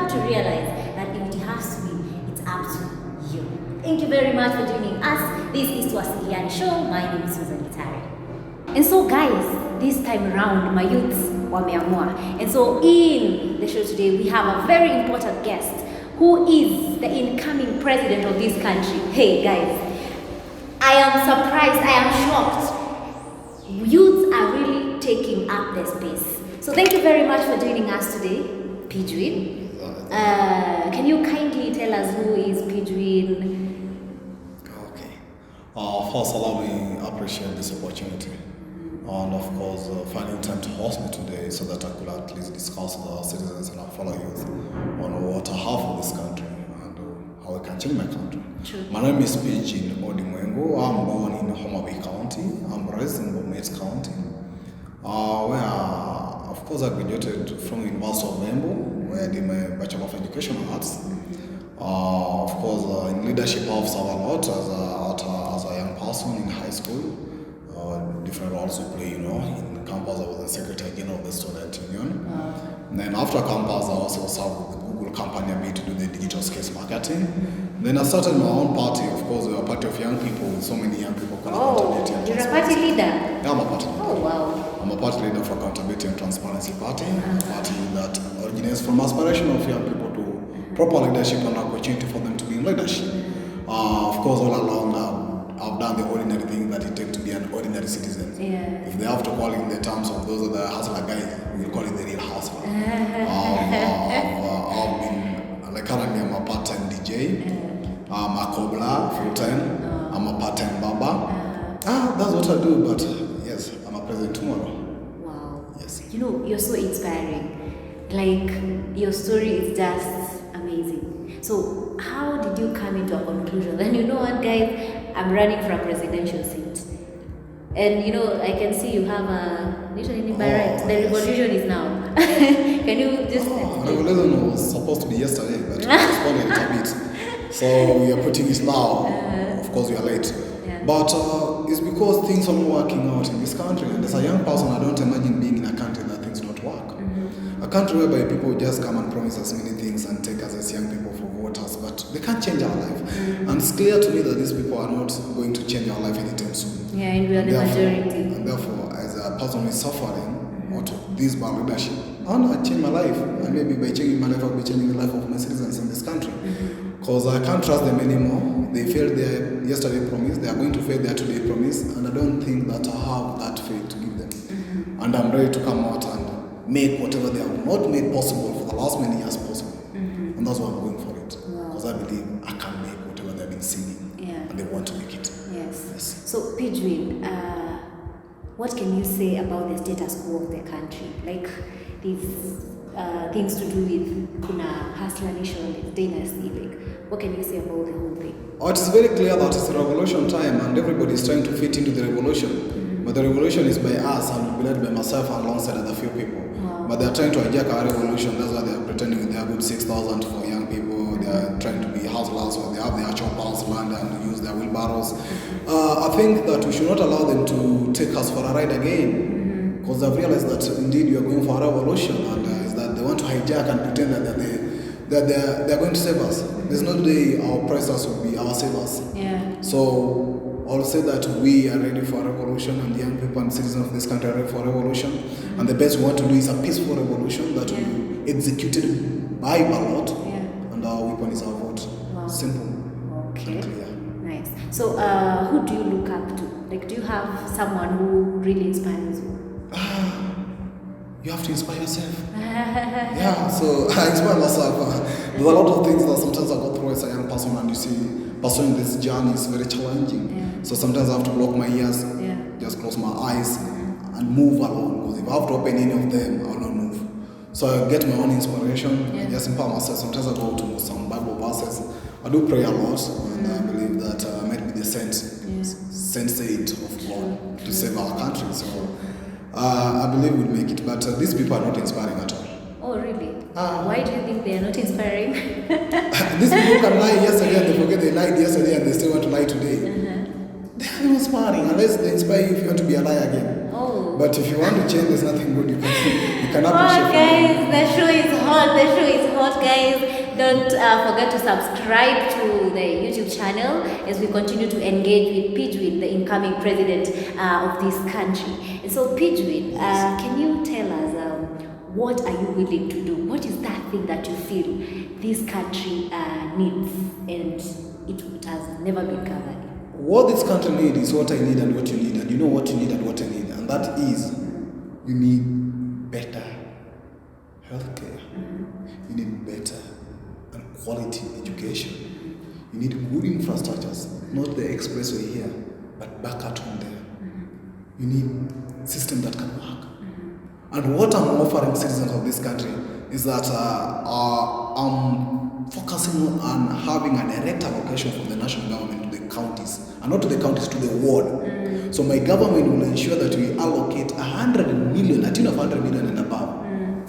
come to realize that if it has to be, it's up to you. Thank you very much for joining us. This is Tuwasiliane Show. My name is Susan Gitari. And so guys, this time around, my youths wameamua. And so in the show today, we have a very important guest who is the incoming president of this country. Hey guys, I am surprised, I am shocked. Youths are really taking up the space. So thank you very much for joining us today, Pedrin. Can you kindly tell us who is Pedrin? Okay. First, allow me to appreciate this opportunity. And of course, finding time to host me today so that I could at least discuss with our citizens and our fellow youth on what I have for this country and how I can change my country. True. My name is Pedrin. I'm born in Homa Bay County. I'm raised in Bomet County, where, of course, I graduated from University of Lembo, where I did my Bachelor of Educational Arts. Of course, in leadership, I've served a lot as a young person in high school. Different roles to play, in campus. I was the Secretary General of the Student Union. And then after campus, I also served with the Google company a bit to do the digital skills marketing. Then I started my own party. Of course, we are a party of young people with so many young people. Oh, you're a party leader? Yeah, I'm a party leader. Oh, wow. I'm a party leader for Accountability and Transparency Party, a party that originates from aspiration of young people to proper leadership and opportunity for them to be in leadership. Of course, all along I've done the ordinary thing that it takes to be an ordinary citizen. Yeah. If they have to call it in the terms of those are the hustler guys, we'll call it the real hustler. I've been, like currently I'm a part-time DJ, I'm a cobbler full-time, I'm a part-time barber. That's what I do, but yes, I'm a president tomorrow. Wow. Yes. You're so inspiring. Like, your story is just amazing. So, how did you come into a conclusion? And you know what, guys? I'm running for a presidential seat. And I can see you have a literally by right. The revolution is now. Can you just revolution was supposed to be yesterday, but we postponed it a bit. So we are putting it now. Of course we are late. Yeah. But it's because things are not working out in this country. And as a young person, I don't imagine being in a country that things don't work. A country whereby people just come and promise us many things and take us as young people for voters, but they can't change our life. And it's clear to me that these people are not going to change our life anytime soon. Yeah, and we are the majority. And therefore, as a person who is suffering out of this bad leadership, I want to change my life. And maybe by changing my life, I'll be changing the life of my citizens in this country. Because I can't trust them anymore. They failed their yesterday promise. They are going to fail their today promise. And I don't think that I have that faith to give them. And I'm ready to come out and make whatever they have not made possible for the last many years possible. And that's why I'm going for it. Because I believe I can make whatever they've been singing. Yeah. And they want to make it. Yes. So, Pedrin, what can you say about the status quo of the country? Like these things to do with Kuna Hustler Nation, this dynasty. Like, what can you say about the whole thing? It is very clear that it's a revolution time and everybody is trying to fit into the revolution. But the revolution is by us and will be led by myself and alongside other few people. Wow. But they are trying to hijack our revolution. That's why they are pretending they are good 6,000 for young people. They are trying to be hustlers or they have their choppers, land and use their wheelbarrows. I think that we should not allow them to take us for a ride again. Because they've realized that indeed we are going for a revolution and is that they want to hijack and pretend that they're going to save us. There's no day our oppressors will be our savers. Yeah. So I'll say that we are ready for a revolution and young people and citizens of this country are ready for a revolution. And the best we want to do is a peaceful revolution that will be executed by ballot. And our weapon is our vote. Wow. Simple. Okay. And clear. Nice. So who do you look up to? Like, do you have someone who really inspires you? You have to inspire yourself. Yeah, so I inspire myself. There's a lot of things that sometimes I go through as a young person and you see pursuing this journey is very challenging. So sometimes I have to block my ears, just close my eyes and move along. Because if I have to open any of them, I will not move. So I get my own inspiration. I just empower myself. Sometimes I go to some Bible verses. I do pray a lot, and I believe that I might be the sent of God to save our country. So I believe we'll make it. But these people are not inspiring at all. Oh, really? Why do you think they are not inspiring? These people can lie yesterday and they forget they lied yesterday and they still want to lie today. They are not inspiring unless they inspire you if you want to be a liar again. Oh. But if you want to change, there's nothing good you can Oh, appreciate. guys, the show is hot. The show is hot, guys. Don't forget to subscribe to the YouTube channel as we continue to engage with Pedrin, the incoming president of this country. And so, Pedrin, can you tell us what are you willing to do? What is that thing that you feel this country needs and it has never been covered? What this country needs is what I need and what you need, and you know what you need and what I need, and that is you need better healthcare. You need better and quality education. You need good infrastructures, not the expressway here, but back at home there. You need system that can work. And what I'm offering citizens of this country is that I'm focusing on having a direct allocation from the national government to the counties, and not to the counties, to the ward. So my government will ensure that we allocate 100 million, a tune of 100 million and above,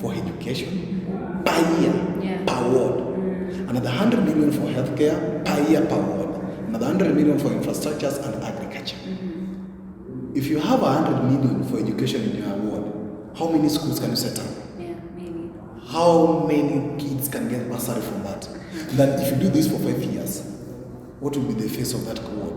for education per year, per ward. Another 100 million for healthcare per year, per ward. Another 100 million for infrastructures and agriculture. If you have 100 million for education in your ward, how many schools can you set up? Yeah, maybe. How many kids can get bursary from that? Then if you do this for 5 years, what will be the face of that ward?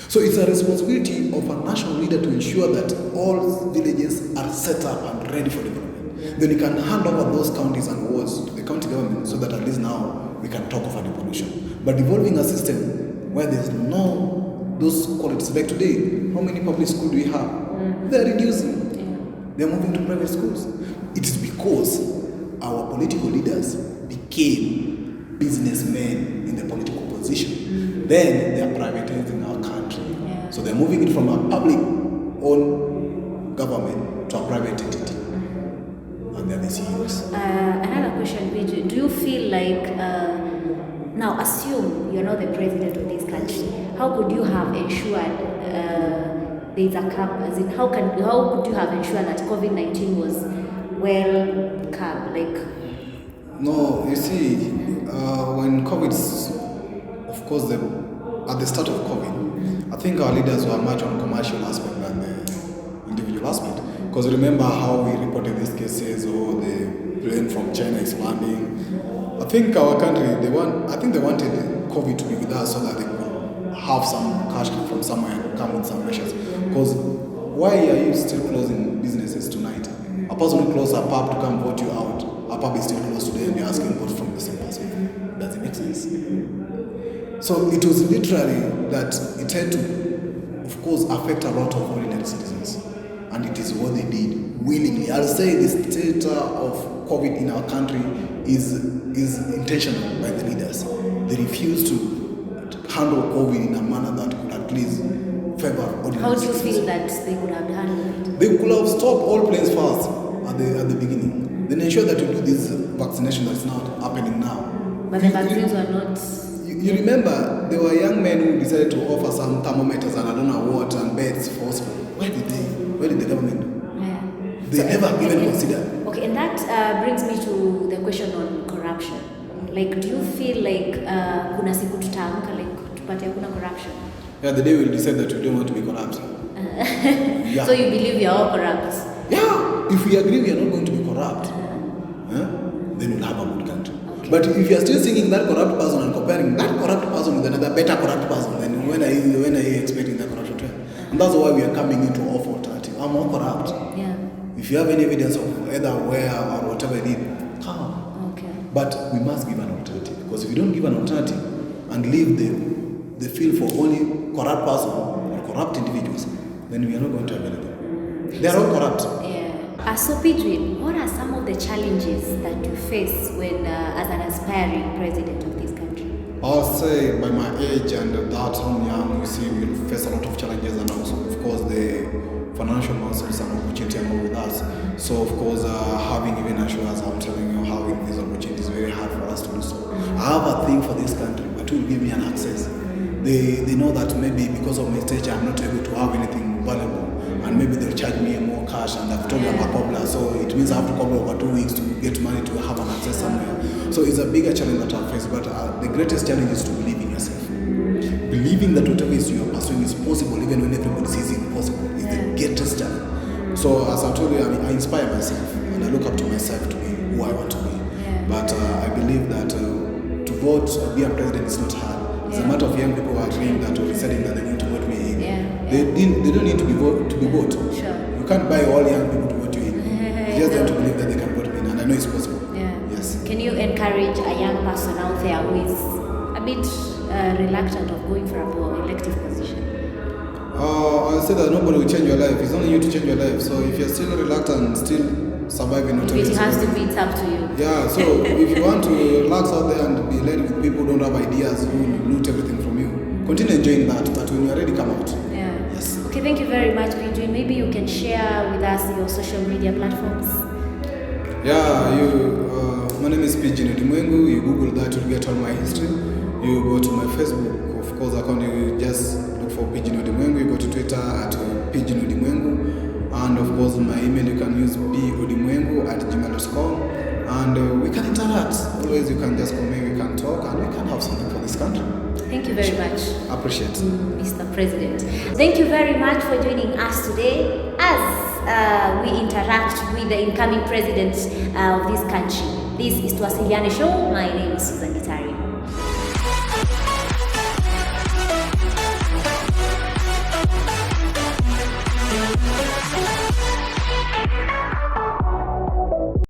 So it's a responsibility of a national leader to ensure that all villages are set up and ready for development. Then you can hand over those counties and wards to the county government so that at least now we can talk of a devolution. But devolving a system where there's no those qualities, like today, how many public schools do we have? They're reducing. They're moving to private schools. It is because our political leaders became businessmen in the political position. Then they are privatizing our country. So they're moving it from a public-owned government to a private entity. And they're the CEOs. Another question, Pedrin. Do you feel like, now assume you're not the president of this country, how could you have ensured there's a cap, as in how could you have ensured that COVID-19 was well capped? Like, no, you see, when COVID, of course, at the start of COVID, I think our leaders were much on commercial aspect than the individual aspect. Because remember how we reported these cases, or the plane from China is landing. I think our country, they wanted COVID to be with us so that they could have some cash from somewhere and come with some measures. Because why are you still closing businesses tonight? A person who closed a pub to come vote you out, a pub is still closed today and you're asking vote from the same person. Does it make sense? So it was literally that it had to, of course, affect a lot of ordinary citizens. And it is what they did willingly. I'll say the state of COVID in our country is intentional by the leaders. They refuse to handle COVID in a manner that could at least favor ordinary citizens. how do you feel that they could have handled it? They could have stopped all planes first at the beginning. Then ensure that you do this vaccination that's not happening now. But the vaccines were not. You remember there were young men who decided to offer some thermometers and I don't know what and beds for hospital. Where did the government do? Yeah. They never even considered. Okay, and that brings me to the question on corruption. Like, do you feel like kuna siku tutaamka like tupate hakuna corruption? Yeah, the day we'll decide that we don't want to be corrupt. Yeah. So you believe we are all corrupt? Yeah, if we agree we are not going to be corrupt, then we'll have a good country. Okay. But if you are still thinking that corrupt person and comparing that corrupt person with another better corrupt person, then when are you expecting that corruption to happen? And that's why we are coming into offer alternative. I'm more corrupt. Yeah. If you have any evidence of either where or whatever it is, come. Okay. But we must give an alternative. Because if we don't give an alternative and leave the field for only corrupt person or corrupt individuals, then we are not going to have anything. They are all corrupt. Yeah. So Pedrin, what are some of the challenges that you face when, as an aspiring president of this country? I'll say by my age and that I'm young, you see, we'll face a lot of challenges, and also, of course, the financial muscles and opportunity along with us. So, of course, having even assurance, I'm telling you, having these opportunities is very hard for us to do so. I have a thing for this country, but it will give me an access. They know that maybe because of my stature, I'm not able to have anything valuable, and maybe they'll charge me more cash, and I've told them I'm a cobbler, so it means I have to cobble over 2 weeks to get money to have an access somewhere. So it's a bigger challenge that I face, but the greatest challenge is to believe in yourself. Believing that whatever is you are pursuing is possible, even when everybody says it's impossible, is the greatest challenge. So as I told you, I inspire myself and I look up to myself to be who I want to be. But I believe that to vote or be a president is not hard. It's a matter of young people who are dreaming that or deciding that they need to vote me in. They don't need to be vote. Sure. You can't buy all young people to vote you in. It's just them to believe that they can vote me in, and I know it's possible. Yes. Can you encourage a young person out there who is a bit reluctant of going for a elective position? I'll say that nobody will change your life. It's only you to change your life. So if you're still reluctant, still surviving, If it has to be, it's up to you. Yeah, so if you want to relax out there and be led with people who don't have ideas, who loot everything from you, continue enjoying that, but when you're ready, come out. Yes. Okay, thank you very much, Pedrin. Maybe you can share with us your social media platforms. My name is Pedrin. You Google that, you'll get all my history. You go to my Facebook, of course, account, you just look for Pedrin. You go to Twitter at Pedrin. And of course, my email you can use bodimwengu@gmail.com, and we can interact. Always, you can just call me, we can talk, and we can have something for this country. Thank you very much. Appreciate it. Mr. President. Thank you very much for joining us today as we interact with the incoming president of this country. This is Twasiliane Show. My name is Susan Gitari.